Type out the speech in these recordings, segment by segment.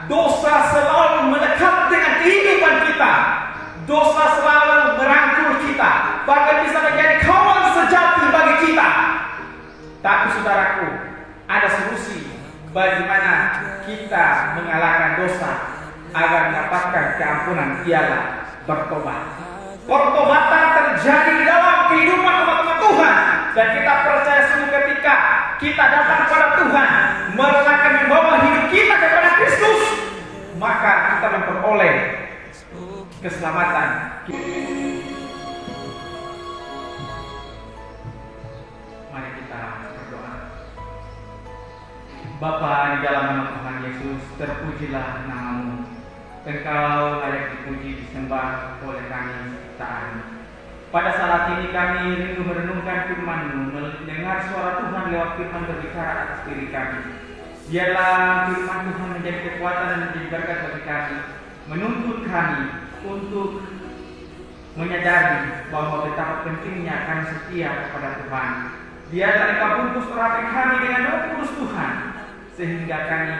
dosa selalu melekat dengan kehidupan kita. Dosa selalu merangkul kita, bahkan bisa menjadi kawan sejati bagi kita. Tapi saudaraku, ada solusi bagaimana kita mengalahkan dosa agar mendapatkan keampunan, ialah bertobat. Pertobatan terjadi di dalam kehidupan teman-teman Tuhan, dan kita percaya sungguh ketika kita datang kepada Tuhan, merelakan membawa hidup kita kepada Kristus, maka kita memperoleh keselamatan. Mari kita berdoa. Bapa, di dalam nama Tuhan Yesus, terpujilah nama-Mu. Engkau layak dipuji, disembah oleh kami ciptaan. Pada saat ini kami rindu merenungkan firman-Mu, mendengar suara Tuhan lewat firman berbicara atas diri kami. Biarlah firman Tuhan menjadi kekuatan dan menjadi berkat bagi kami, menuntut kami untuk menyadari bahwa betapa pentingnya kami setia kepada Tuhan. Biarlah Engkau bungkus urapi kami dengan Roh Kudus Tuhan, sehingga kami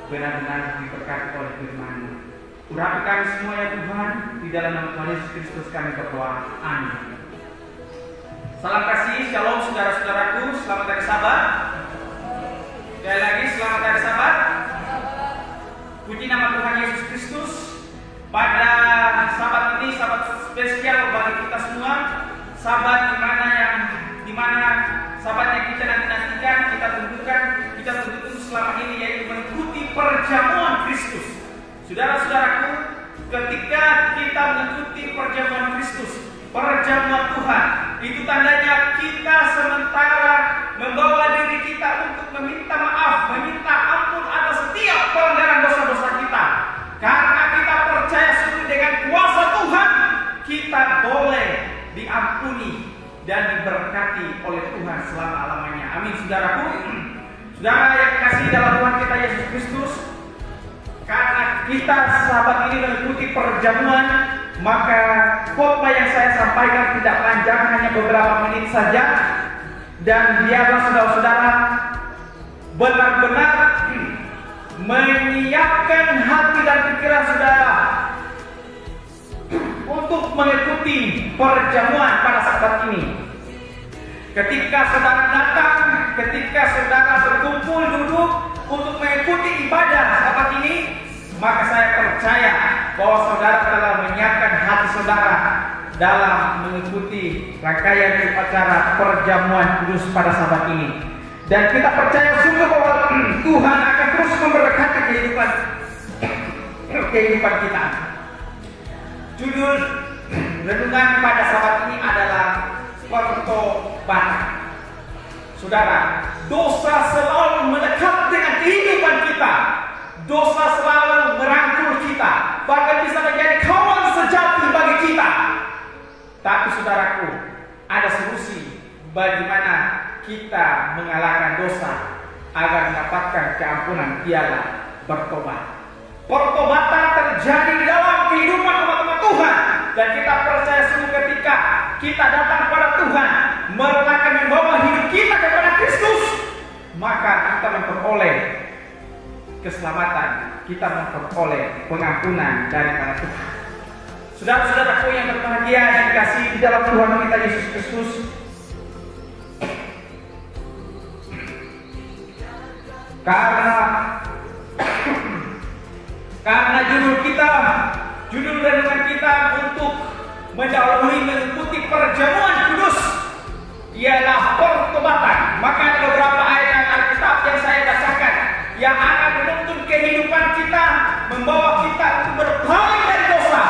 benar-benar diberkati oleh firman-Mu. Urapi kami semua ya Tuhan, di dalam nama Tuhan Yesus Kristus kami berdoa. Amin. Salam kasih, shalom saudara-saudaraku, selamat hari Sabat. Sekali lagi selamat hari Sabat. Puji nama Tuhan Yesus Kristus. Pada Sabat ini Sabat spesial bagi kita semua. Sabat dimana Sabat yang kita nantikan, kita tunggu selama ini, yaitu mengikuti perjamuan Kristus. Saudara-saudaraku, ketika kita mengikuti perjamuan Kristus, perjamuan Tuhan, itu tandanya kita sementara membawa diri kita untuk meminta maaf, meminta ampun atas setiap pelanggaran dosa-dosa kita. Karena kita percaya sungguh dengan kuasa Tuhan, kita boleh diampuni dan diberkati oleh Tuhan selama-lamanya. Amin, saudaraku. Saudara yang kasih dalam Tuhan kita Yesus Kristus, karena kita sahabat ini mengikuti perjamuan, maka khotbah yang saya sampaikan tidak panjang, hanya beberapa menit saja. Dan biarlah saudara-saudara benar-benar menyiapkan hati dan pikiran saudara untuk mengikuti perjamuan pada saat ini. Ketika saudara datang, ketika saudara berkumpul duduk untuk mengikuti ibadah saat ini, maka saya percaya bahwa saudara telah menyiapkan hati saudara dalam mengikuti rangkaian upacara perjamuan kudus pada saat ini. Dan kita percaya sungguh bahwa Tuhan akan terus memberkati kehidupan kita. Judul renungan pada saat ini adalah pertobatan. Saudara, dosa selalu melekat dengan kehidupan kita. Dosa selalu merangkul kita, bahkan bisa menjadi kawan sejati bagi kita. Tapi saudaraku, ada solusi bagaimana kita mengalahkan dosa agar mendapatkan keampunan, ialah bertobat. Pertobatan terjadi di dalam kehidupan teman-teman Tuhan, dan kita percaya sungguh ketika kita datang kepada Tuhan, merelakan membawa hidup kita kepada Kristus, maka kita memperoleh keselamatan, kita memperoleh pengampunan daripada Tuhan. Saudara-saudaraku yang berbahagia dan dikasihi di dalam Tuhan kita Yesus Kristus, karena judul renungan kita untuk mendahului mengikuti perjamuan kudus ialah pertobatan. Maka ada beberapa ayat Alkitab yang saya bacakan yang akan menuntun kehidupan kita, membawa kita untuk berpaling dari dosa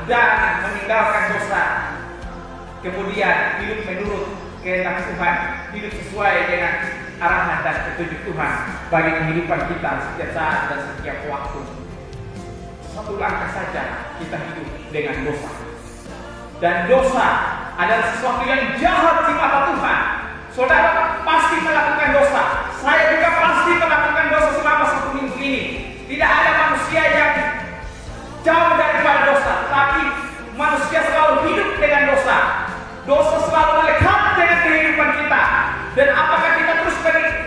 dan meninggalkan dosa, kemudian hidup menurut kehendak Tuhan, hidup sesuai dengan arahan dan petunjuk Tuhan bagi kehidupan kita setiap saat dan setiap waktu. Satu langkah saja kita hidup dengan dosa, dan dosa adalah sesuatu yang jahat di mata Tuhan. Saudara pasti melakukan dosa, saya juga pasti melakukan dosa selama 1 minggu ini. Tidak ada manusia yang jauh daripada dosa, tapi manusia selalu hidup dengan dosa. Dosa selalu melekat dengan kehidupan kita. Dan apakah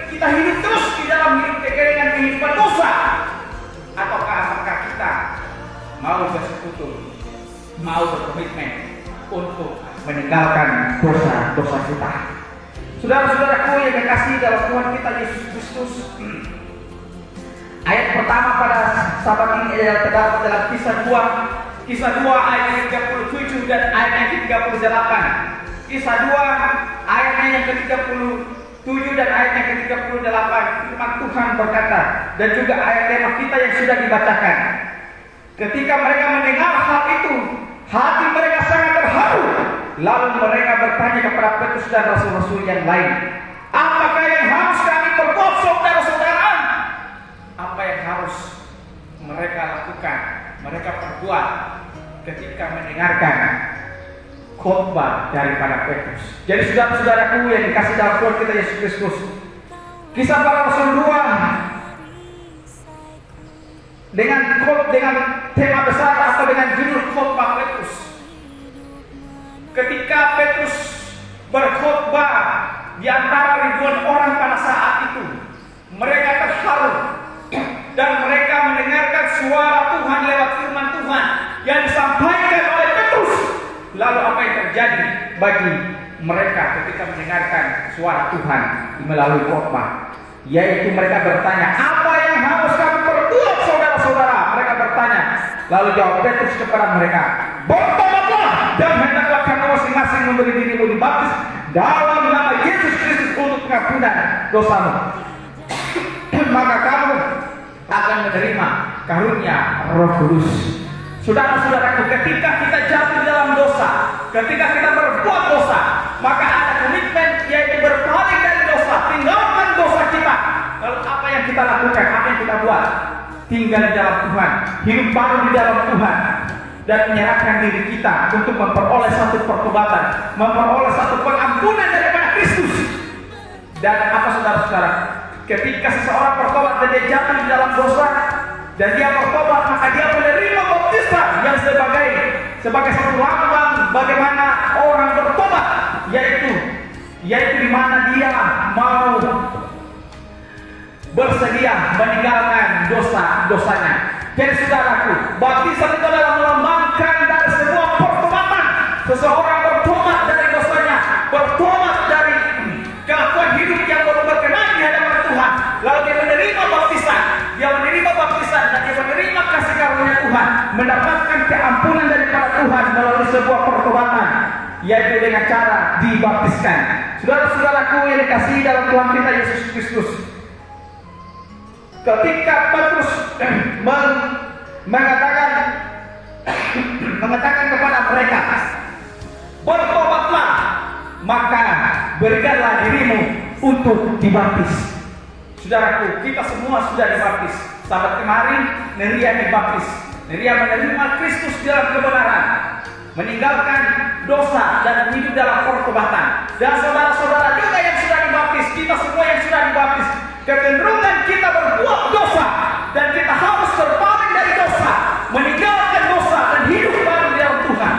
kita hidup terus di dalam dengan kehidupan dosa, ataukah mau bersekutu, mau berkomitmen untuk meninggalkan dosa-dosa kita. Saudara-saudaraku yang dikasihi dalam Tuhan kita Yesus Kristus, ayat pertama pada sahabat ini adalah terdapat dalam Kisah 2 ayat yang 37 dan ayat yang ke-38. Kisah 2 ayatnya yang ke-37 dan ayat yang ke-38. Firman Tuhan berkata, dan juga ayat tema kita yang sudah dibacakan. Ketika mereka mendengar hal itu, hati mereka sangat terharu. Lalu mereka bertanya kepada Petrus dan rasul-rasul yang lain, apakah yang harus kami perbuat, saudara-saudara? Apa yang harus mereka lakukan, mereka perbuat ketika mendengarkan khotbah daripada Petrus? Jadi saudara-saudaraku yang dikasih dalam Tuhan kita Yesus Kristus, Kisah Para Rasul 2 dengan tema besar atau dengan judul khotbah Petrus. Ketika Petrus berkhotbah di antara ribuan orang pada saat itu, mereka terharu dan mereka mendengarkan suara Tuhan lewat firman Tuhan yang disampaikan oleh Petrus. Lalu apa yang terjadi bagi mereka ketika mendengarkan suara Tuhan melalui khotbah? Yaitu mereka bertanya, apa yang harus kami perbuat, saudara-saudara? Mereka bertanya. Lalu jawab Petrus kepada mereka, bertobatlah dan hendaklah kamu masing-masing memberi dirimu dibaptis dalam nama Yesus Kristus untuk pengampunan dosamu. Maka kamu akan menerima karunia Roh Kudus. Saudara-saudaraku, ketika kita jatuh dalam dosa, ketika kita berbuat dosa, maka ada komitmen, yaitu berpaling dari dosa, tinggalkan dosa kita. Lalu apa yang kita lakukan, apa yang kita buat? Tinggal di dalam Tuhan, hidup baru di dalam Tuhan, dan menyerahkan diri kita untuk memperoleh satu pertobatan, memperoleh satu pengampunan daripada Kristus. Dan apa saudara-saudara? Ketika seseorang bertobat dan dia jatuh di dalam dosa dan dia bertobat, maka dia menerima baptisan yang sebagai satu lambang bagaimana orang bertobat, yaitu di mana dia mau bersedia meninggalkan dosa-dosanya. Jadi saudaraku, baptisan itu adalah melambangkan dari sebuah pertobatan. Seseorang bertobat dari dosanya, bertobat dari kelakuan hidup yang belum berkenan di hadapan Tuhan. Lalu dia menerima baptisan, dan dia menerima kasih karunia Tuhan, mendapatkan keampunan daripada Tuhan melalui sebuah pertobatan, yaitu dengan cara dibaptiskan. Saudara-saudaraku yang dikasihi dalam Tuhan kita Yesus Kristus, ketika Petrus mengatakan kepada mereka, bertobatlah, maka berikanlah dirimu untuk dibaptis. Saudaraku, kita semua sudah dibaptis. Sahabat kemarin, Neria dibaptis. Neria menerima Kristus dalam kebenaran, meninggalkan dosa dan hidup dalam pertobatan. Dan saudara-saudara juga yang sudah dibaptis, kita semua yang sudah dibaptis, kecenderungan kita berbuat dosa dan kita harus berpaling dari dosa, meninggalkan dosa dan hidup baru di dalam Tuhan.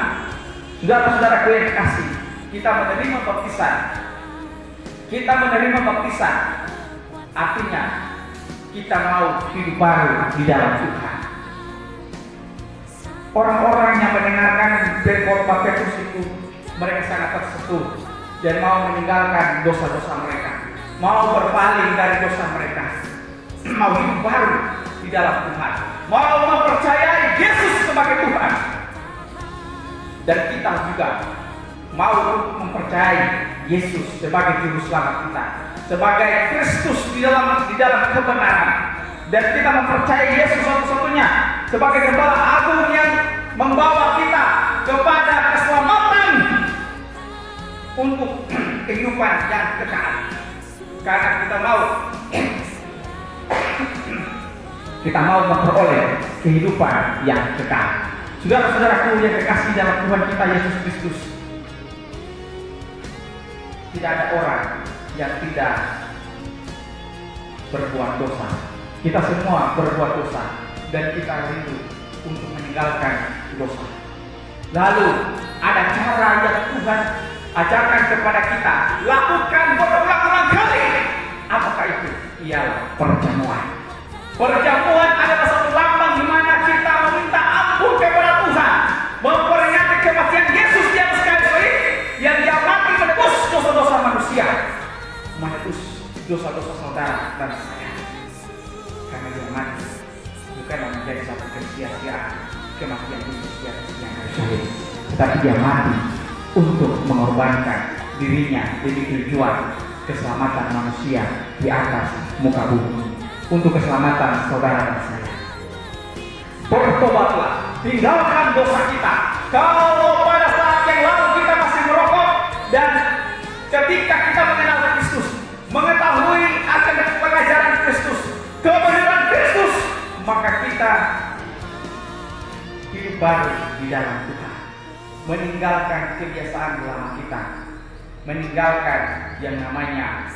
Saudara-saudaraku yang kasih, kita menerima baptisan. Artinya kita mau hidup baru di dalam Tuhan. Orang-orang yang mendengarkan khotbah Petrus itu, mereka sangat tersentuh dan mau meninggalkan dosa-dosa mereka, mau berpaling dari dosa mereka, mau hidup baru di dalam Tuhan, mau mempercayai Yesus sebagai Tuhan. Dan kita juga mau mempercayai Yesus sebagai juru selamat kita, sebagai Kristus di dalam kebenaran. Dan kita mempercayai Yesus satu-satunya sebagai Gembala Agung yang membawa kita kepada keselamatan untuk kehidupan yang kekal. Karena kita mau memperoleh kehidupan yang kekal. Saudara-saudaraku yang kekasih dalam Tuhan kita Yesus Kristus, tidak ada orang yang tidak berbuat dosa. Kita semua berbuat dosa dan kita rindu untuk meninggalkan dosa. Lalu ada cara yang Tuhan ajarkan kepada kita, lakukan berulang-ulang kali. Apakah itu? Ialah perjamuan. Perjamuan adalah satu lambang di mana kita meminta ampun menjadi satu kesia-siaan kematian Kristus di atas tiang kayu salib. Tetapi dia mati untuk mengorbankan dirinya demi tujuan keselamatan manusia di atas muka bumi, untuk keselamatan saudara dan saya. Bertobatlah, tinggalkan dosa kita. Kalau pada saat yang lalu kita masih merokok dan ketika kita mengenal Kristus, mengetahui akan pengajaran Kristus, kebenaran Kristus, maka kita hidup baru di dalam Tuhan, meninggalkan kebiasaan lama kita, meninggalkan yang namanya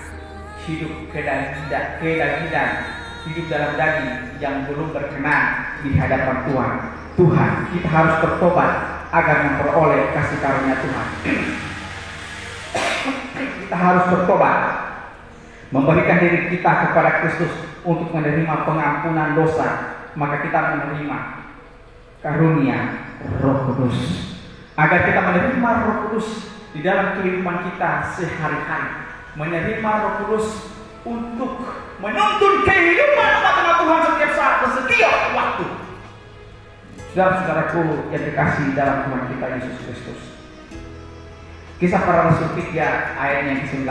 hidup kedagingan, hidup dalam daging yang belum berkenan di hadapan Tuhan. Tuhan, kita harus bertobat agar memperoleh kasih karunia Tuhan. Kita harus bertobat, memberikan diri kita kepada Kristus untuk menerima pengampunan dosa, maka kita menerima karunia Roh Kudus. Agar kita menerima Roh Kudus di dalam kehidupan kita sehari-hari, menerima Roh Kudus untuk menuntun kehidupan umat Tuhan setiap saat dan setiap waktu. Saudara-saudaraku yang dikasihi dalam Tuhan kita Yesus Kristus, Kisah Para Rasul 3 ayat yang ke-19.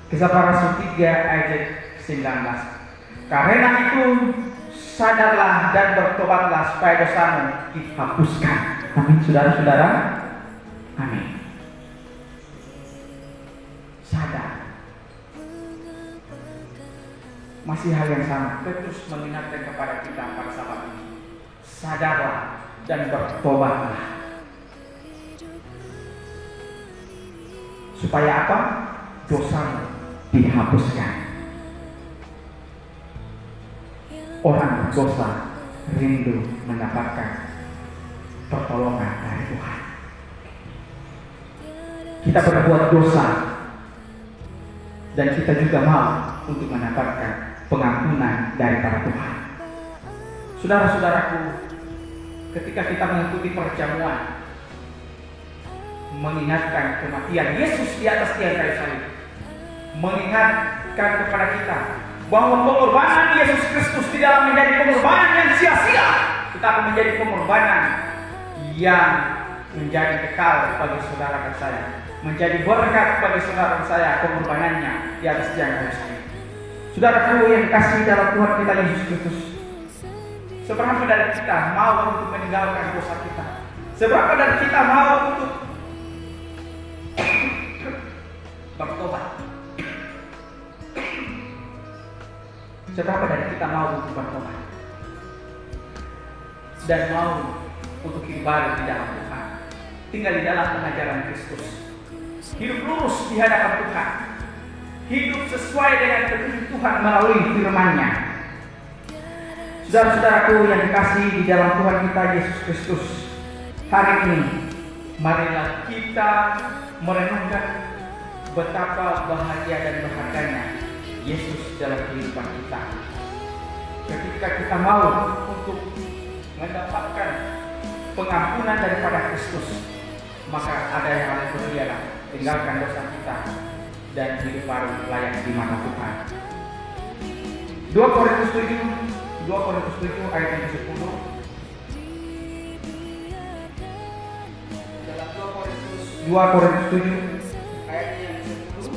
Kisah Para Rasul 3 ayat ke-19. Karena itu sadarlah dan bertobatlah supaya dosamu dihapuskan. Amin, saudara-saudara. Amin. Sadar. Masih hal yang sama, Petrus mengingatkan kepada kita pada saat ini. Sadarlah dan bertobatlah. Supaya apa? Dosamu dihapuskan. Orang berdosa rindu mendapatkan pertolongan dari Tuhan. Kita berbuat dosa dan kita juga mau untuk mendapatkan pengampunan daripada Tuhan. Saudara-saudaraku, ketika kita mengikuti perjamuan, mengingatkan kematian Yesus di atas tiang kayu salib, mengingatkan kepada kita bahwa pengorbanan Yesus Kristus tidak menjadi pengorbanan yang sia-sia, tetapi menjadi pengorbanan yang menjadi kekal bagi saudara dan saya, menjadi berkat bagi saudara dan saya pengorbanannya di atas tiang kayu salib. Saudaraku yang kasih dalam Tuhan kita Yesus Kristus, seberapa dari kita mau untuk meninggalkan dosa kita? Seberapa dari kita mau untuk bertobat? Seberapa dari kita mau untuk bertobat dan mau untuk hidup baru di dalam Tuhan, tinggal di dalam pengajaran Kristus, hidup lurus di hadapan Tuhan, hidup sesuai dengan petunjuk Tuhan melalui firman-Nya. Saudara-saudaraku yang dikasihi di dalam Tuhan kita Yesus Kristus, hari ini marilah kita merenungkan betapa bahagia dan berharganya Yesus dalam kehidupan kita. Ketika kita mau untuk mendapatkan pengampunan daripada Kristus, maka ada yang harus berbeda, tinggalkan dosa kita dan hidup baru layak di mata Tuhan. 2 Korintus 7 ayat yang ke-10. Dalam 2 Korintus 7 ayat yang ke-10.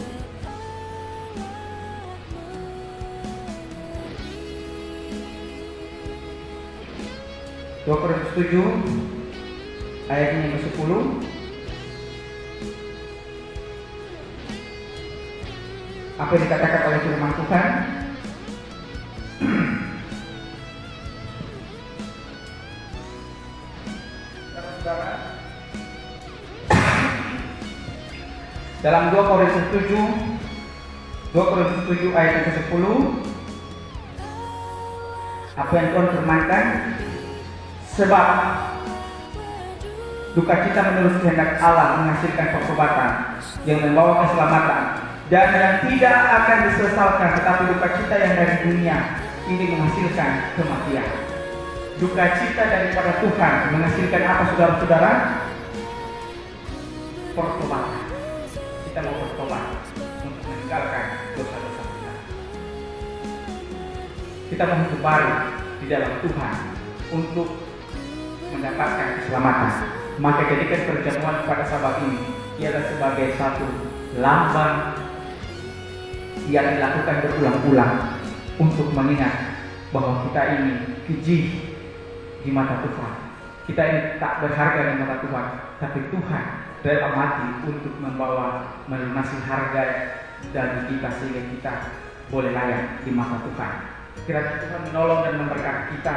2 Korintus 7 ayat yang ke-10. Apa yang dikatakan oleh firman Tuhan? Dalam 2 Korintus 7 ayat yang ke-10, apa yang Tuhan firmankan? Sebab duka cita menurut kehendak Allah menghasilkan pertobatan yang membawa keselamatan, dan yang tidak akan disesalkan, tetapi duka cita yang dari dunia ini menghasilkan kematian. Duka cita daripada Tuhan menghasilkan apa, saudara-saudara? Pertobatan. Kita mau bertobat untuk meninggalkan dosa-dosa kita. Kita mau hidup baru di di dalam Tuhan untuk mendapatkan keselamatan. Maka jadikan perjamuan pada Sabat ini ialah sebagai satu lambang yang dilakukan berulang-ulang untuk mengingat bahwa kita ini keji di mata Tuhan. Kita ini tak berharga di mata Tuhan, tapi Tuhan dalam hati untuk melunasi harga dari kita sehingga kita boleh layak di mata Tuhan. Kiranya Tuhan menolong dan memberkati kita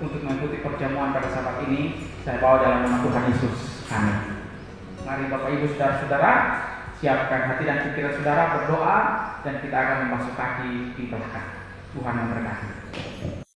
untuk mengikuti perjamuan pada Sabat ini. Saya bawa dalam nama Tuhan Yesus. Amin. Mari Bapak Ibu Saudara-saudara, siapkan hati dan pikiran saudara, berdoa, dan kita akan membasuh kaki di belakang. Tuhan memberkati.